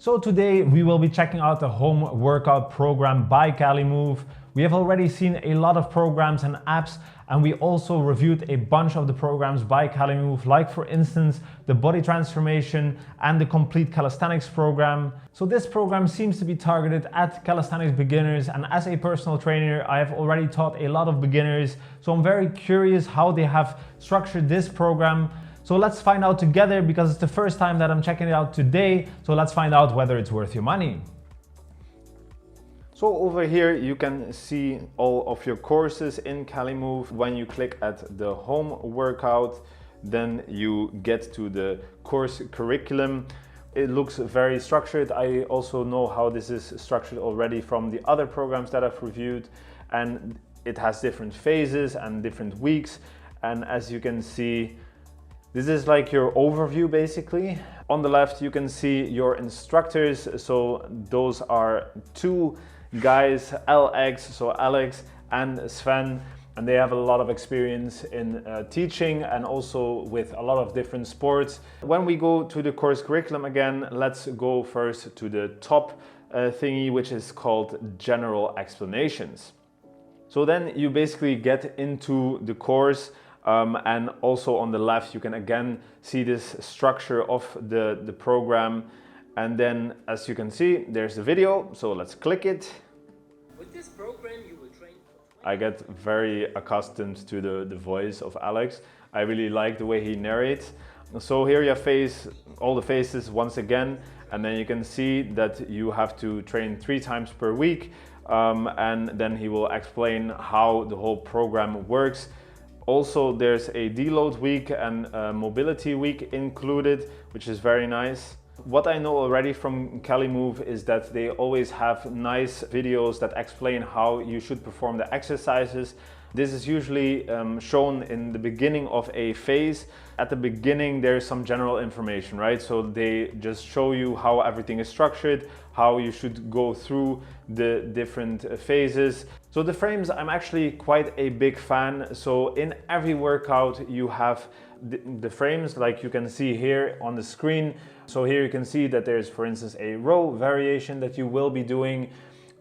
So today we will be checking out the home workout program by Cali. We have already seen a lot of programs and apps, and we also reviewed a bunch of the programs by Cali, like for instance, the body transformation and the complete calisthenics program. So this program seems to be targeted at calisthenics beginners, and as a personal trainer, I have already taught a lot of beginners. So I'm very curious how they have structured this program. So let's find out together, because it's the first time that I'm checking it out today. So let's find out whether it's worth your money. So over here you can see all of your courses in Cali. When you click at the home workout, then you get to the course curriculum. It looks very structured. I also know how this is structured already from the other programs that I've reviewed, and it has different phases and different weeks. And as you can see, this is like your overview basically. On the left you can see your instructors. So those are two guys, Alex and Sven, and they have a lot of experience in teaching and also with a lot of different sports. When we go to the course curriculum again, let's go first to the top thingy, which is called General Explanations. So then you basically get into the course. And also on the left you can again see this structure of the program, and then as you can see there's the video, so let's click it. With this program you will train for I get very accustomed to the voice of Alex. I really like the way he narrates. So here you have all the faces once again, and then you can see that you have to train 3 times per week, and then he will explain how the whole program works. Also, there's a deload week and a mobility week included, which is very nice. What I know already from Cali is that they always have nice videos that explain how you should perform the exercises. This is usually shown in the beginning of a phase. At the beginning, there's some general information, right? So they just show you how everything is structured, how you should go through the different phases. So the frames, I'm actually quite a big fan. So in every workout, you have the frames like you can see here on the screen. So here you can see that there's, for instance, a row variation that you will be doing.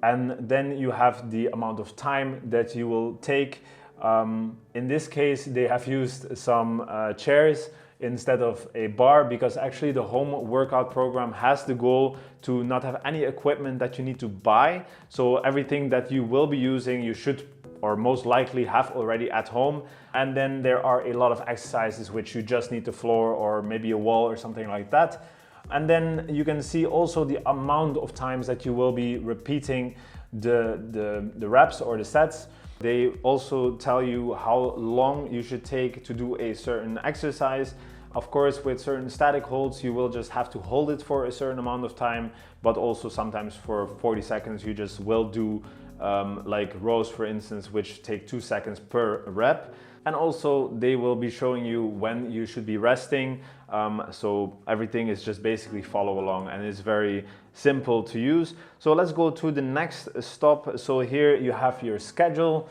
And then you have the amount of time that you will take. In this case, they have used some chairs instead of a bar, because actually the home workout program has the goal to not have any equipment that you need to buy. So everything that you will be using, you should or most likely have already at home. And then there are a lot of exercises which you just need the floor or maybe a wall or something like that. And then you can see also the amount of times that you will be repeating the reps or the sets. They also tell you how long you should take to do a certain exercise. Of course, with certain static holds, you will just have to hold it for a certain amount of time, but also sometimes for 40 seconds, you just will do like rows, for instance, which take 2 seconds per rep. And also they will be showing you when you should be resting. So everything is just basically follow along, and it's very simple to use. So let's go to the next stop. So here you have your schedule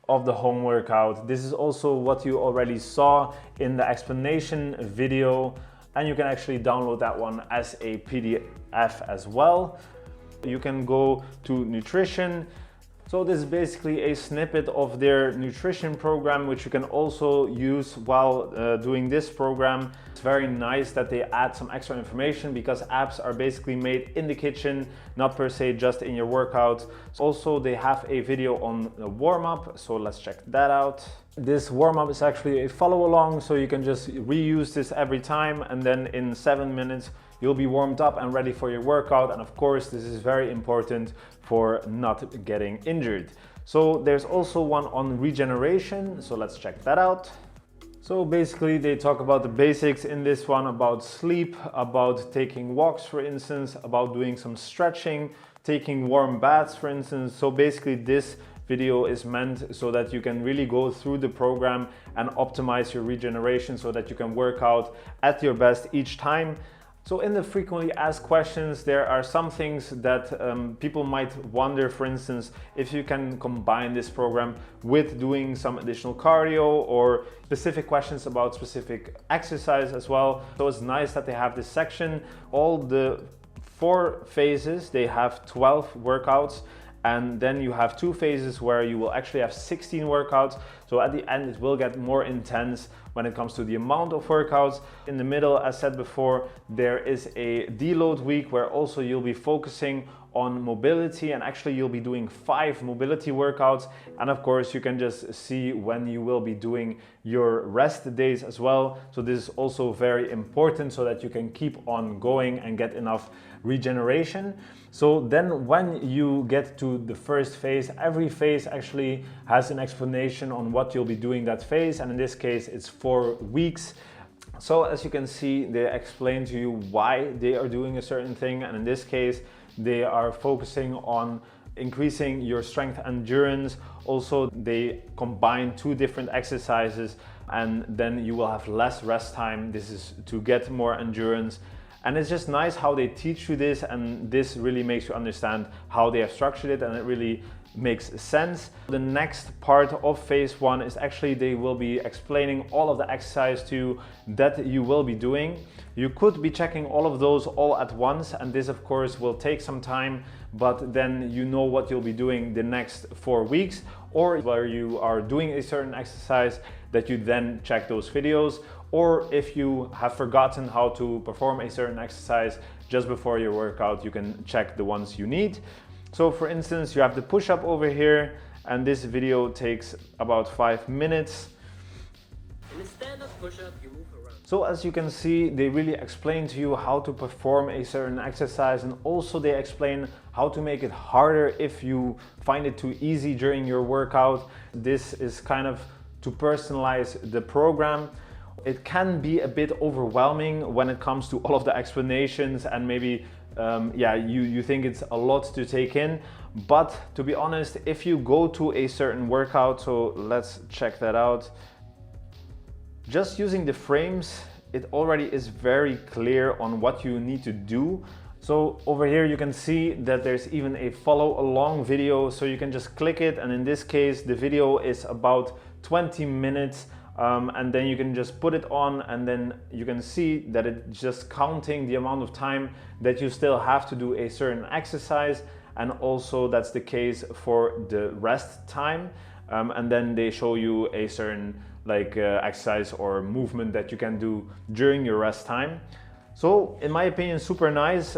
of the home workout. This is also what you already saw in the explanation video, and you can actually download that one as a PDF as well. You can go to nutrition. So this is basically a snippet of their nutrition program, which you can also use while doing this program. It's very nice that they add some extra information, because apps are basically made in the kitchen, not per se just in your workout. Also, they have a video on the warm-up, so let's check that out. This warm-up is actually a follow-along, so you can just reuse this every time, and then in 7 minutes you'll be warmed up and ready for your workout. And of course, this is very important for not getting injured. So there's also one on regeneration, so let's check that out. So basically they talk about the basics in this one, about sleep, about taking walks, for instance, about doing some stretching, taking warm baths, for instance. So basically this video is meant so that you can really go through the program and optimize your regeneration so that you can work out at your best each time. So in the frequently asked questions, there are some things that people might wonder, for instance, if you can combine this program with doing some additional cardio, or specific questions about specific exercise as well. So it's nice that they have this section. All the 4 phases. They have 12 workouts, and then you have 2 phases where you will actually have 16 workouts. So at the end it will get more intense when it comes to the amount of workouts. In the middle, as said before, there is a deload week where also you'll be focusing on mobility, and actually you'll be doing 5 mobility workouts. And of course you can just see when you will be doing your rest days as well. So this is also very important so that you can keep on going and get enough regeneration. So then when you get to the first phase, every phase actually has an explanation on what you'll be doing that phase, and in this case it's 4 weeks. So as you can see, they explain to you why they are doing a certain thing, and in this case they are focusing on increasing your strength endurance. Also, they combine 2 different exercises, and then you will have less rest time. This is to get more endurance. And it's just nice how they teach you this, and this really makes you understand how they have structured it, and it really makes sense. The next part of phase 1 is actually they will be explaining all of the exercise to you that you will be doing. You could be checking all of those all at once, and this of course will take some time, but then you know what you'll be doing the next 4 weeks, or where you are doing a certain exercise that you then check those videos, or if you have forgotten how to perform a certain exercise just before your workout, you can check the ones you need. So for instance, you have the push-up over here, and this video takes about 5 minutes. In a stand-up push-up, you move around. So as you can see, they really explain to you how to perform a certain exercise, and also they explain how to make it harder if you find it too easy during your workout. This is kind of to personalize the program. It can be a bit overwhelming when it comes to all of the explanations, and maybe you think it's a lot to take in. But to be honest, if you go to a certain workout, so let's check that out. Just using the frames, it already is very clear on what you need to do. So over here you can see that there's even a follow along video, so you can just click it, and in this case the video is about 20 minutes. And then you can just put it on, and then you can see that it's just counting the amount of time that you still have to do a certain exercise, and also that's the case for the rest time. And then they show you a certain exercise or movement that you can do during your rest time. So in my opinion, super nice.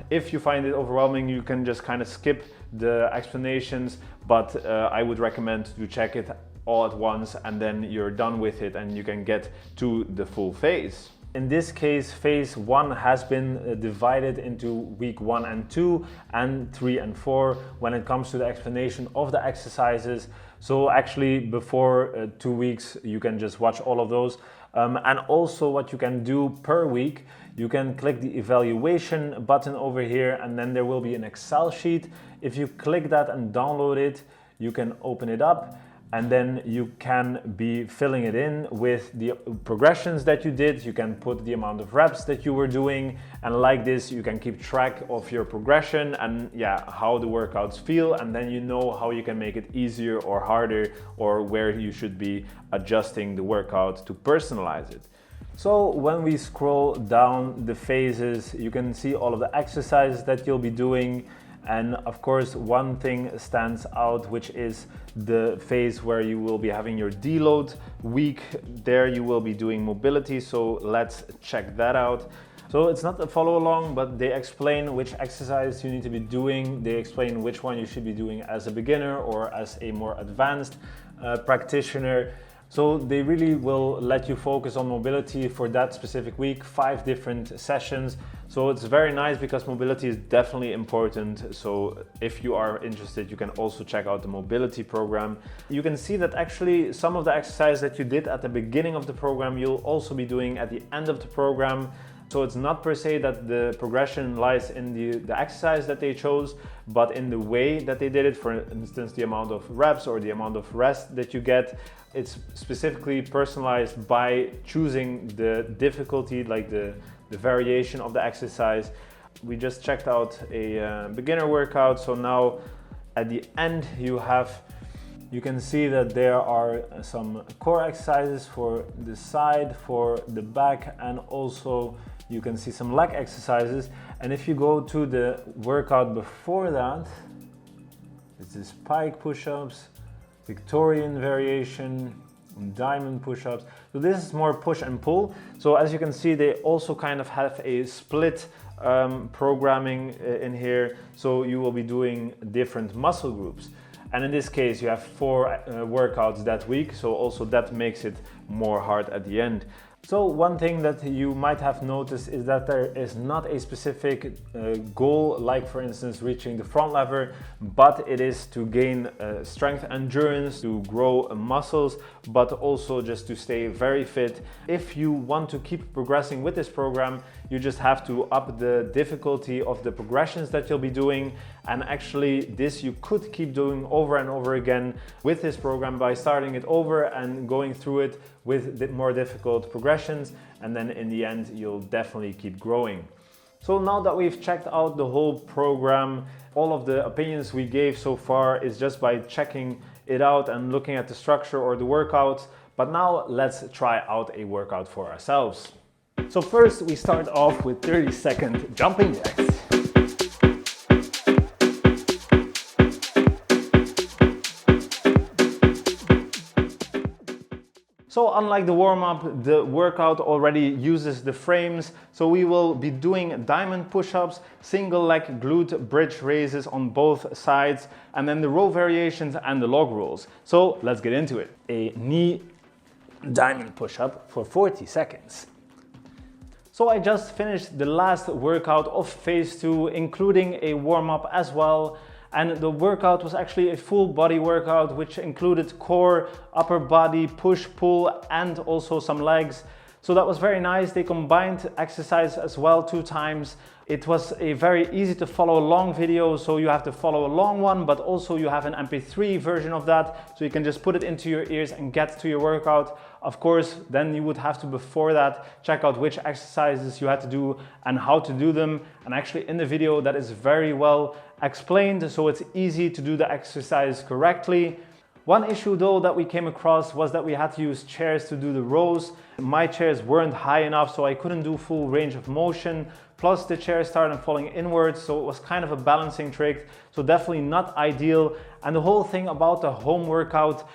If you find it overwhelming, you can just kind of skip the explanations, but I would recommend to check it all at once, and then you're done with it and you can get to the full phase. In this case, phase 1 has been divided into week 1 and 2 and 3 and 4 when it comes to the explanation of the exercises. So actually before 2 weeks you can just watch all of those. And also what you can do per week, you can click the evaluation button over here, and then there will be an Excel sheet. If you click that and download it, you can open it up, and then you can be filling it in with the progressions that you did. You can put the amount of reps that you were doing, and like this you can keep track of your progression and how the workouts feel, and then you know how you can make it easier or harder, or where you should be adjusting the workout to personalize it. So when we scroll down the phases, you can see all of the exercises that you'll be doing. And of course, one thing stands out, which is the phase where you will be having your deload week. There you will be doing mobility, so let's check that out. So it's not a follow along, but they explain which exercise you need to be doing. They explain which one you should be doing as a beginner or as a more advanced practitioner. So they really will let you focus on mobility for that specific week, 5 different sessions. So it's very nice because mobility is definitely important. So if you are interested, you can also check out the mobility program. You can see that actually some of the exercises that you did at the beginning of the program, you'll also be doing at the end of the program. So it's not per se that the progression lies in the exercise that they chose, but in the way that they did it. For instance, the amount of reps or the amount of rest that you get. It's specifically personalized by choosing the difficulty, like the variation of the exercise. We just checked out a beginner workout. So now at the end you can see that there are some core exercises for the side, for the back, and also you can see some leg exercises. And if you go to the workout before that, it's this pike push-ups, Victorian variation, diamond push-ups. So this is more push and pull. So as you can see, they also kind of have a split programming in here. So you will be doing different muscle groups. And in this case, you have 4 workouts that week. So also that makes it more hard at the end. So one thing that you might have noticed is that there is not a specific goal, like for instance reaching the front lever, but it is to gain strength, endurance, to grow muscles, but also just to stay very fit. If you want to keep progressing with this program, you just have to up the difficulty of the progressions that you'll be doing. And actually this you could keep doing over and over again with this program by starting it over and going through it with the more difficult progressions, and then in the end you'll definitely keep growing. So now that we've checked out the whole program, all of the opinions we gave so far is just by checking it out and looking at the structure or the workouts. But now let's try out a workout for ourselves. So first we start off with 30-second jumping jacks. So unlike the warm-up, the workout already uses the frames. So we will be doing diamond push-ups, single leg glute bridge raises on both sides, and then the row variations and the log rolls. So let's get into it. A knee diamond push-up for 40 seconds. So I just finished the last workout of phase 2, including a warm-up as well. And the workout was actually a full body workout, which included core, upper body, push, pull, and also some legs. So that was very nice. They combined exercise as well 2 times. It was a very easy to follow along video. So you have to follow a long one, but also you have an MP3 version of that. So you can just put it into your ears and get to your workout. Of course, then you would have to, before that, check out which exercises you had to do and how to do them. And actually in the video that is very well explained, so it's easy to do the exercise correctly. One issue though that we came across was that we had to use chairs to do the rows. My chairs weren't high enough, so I couldn't do full range of motion. Plus the chairs started falling inwards, so it was kind of a balancing trick. So definitely not ideal. And the whole thing about the home workout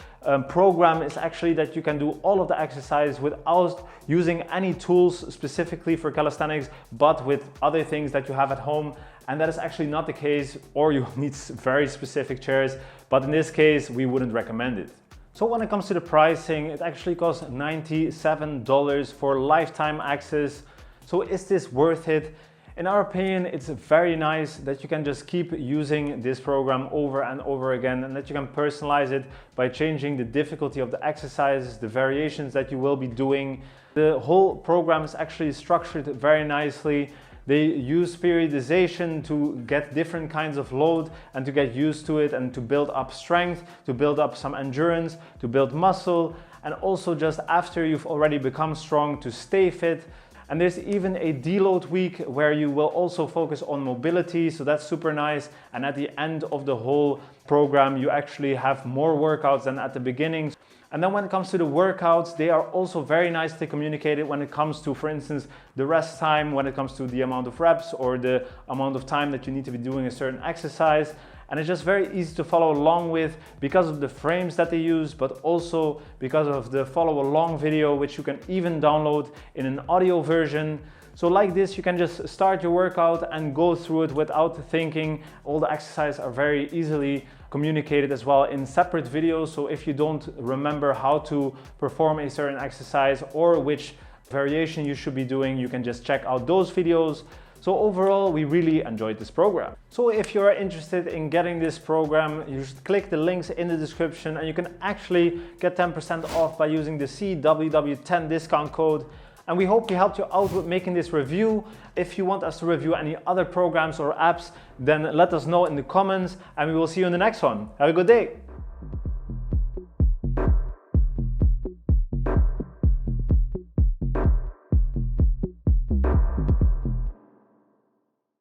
program is actually that you can do all of the exercise without using any tools specifically for calisthenics, but with other things that you have at home. And that is actually not the case, or you need very specific chairs. But in this case, we wouldn't recommend it. So when it comes to the pricing, it actually costs $97 for lifetime access. So is this worth it? In our opinion, it's very nice that you can just keep using this program over and over again, and that you can personalize it by changing the difficulty of the exercises, the variations that you will be doing. The whole program is actually structured very nicely. They use periodization to get different kinds of load and to get used to it and to build up strength, to build up some endurance, to build muscle, and also just after you've already become strong to stay fit. And there's even a deload week where you will also focus on mobility, so that's super nice. And at the end of the whole program, you actually have more workouts than at the beginning. And then when it comes to the workouts, they are also very nicely communicated when it comes to, for instance, the rest time, when it comes to the amount of reps or the amount of time that you need to be doing a certain exercise. And it's just very easy to follow along with because of the frames that they use, but also because of the follow along video, which you can even download in an audio version. So like this, you can just start your workout and go through it without thinking. All the exercises are very easily communicated as well in separate videos. So if you don't remember how to perform a certain exercise or which variation you should be doing, you can just check out those videos. So overall, we really enjoyed this program. So if you're interested in getting this program, you should click the links in the description, and you can actually get 10% off by using the CWW10 discount code. And we hope we helped you out with making this review. If you want us to review any other programs or apps, then let us know in the comments, and we will see you in the next one. Have a good day.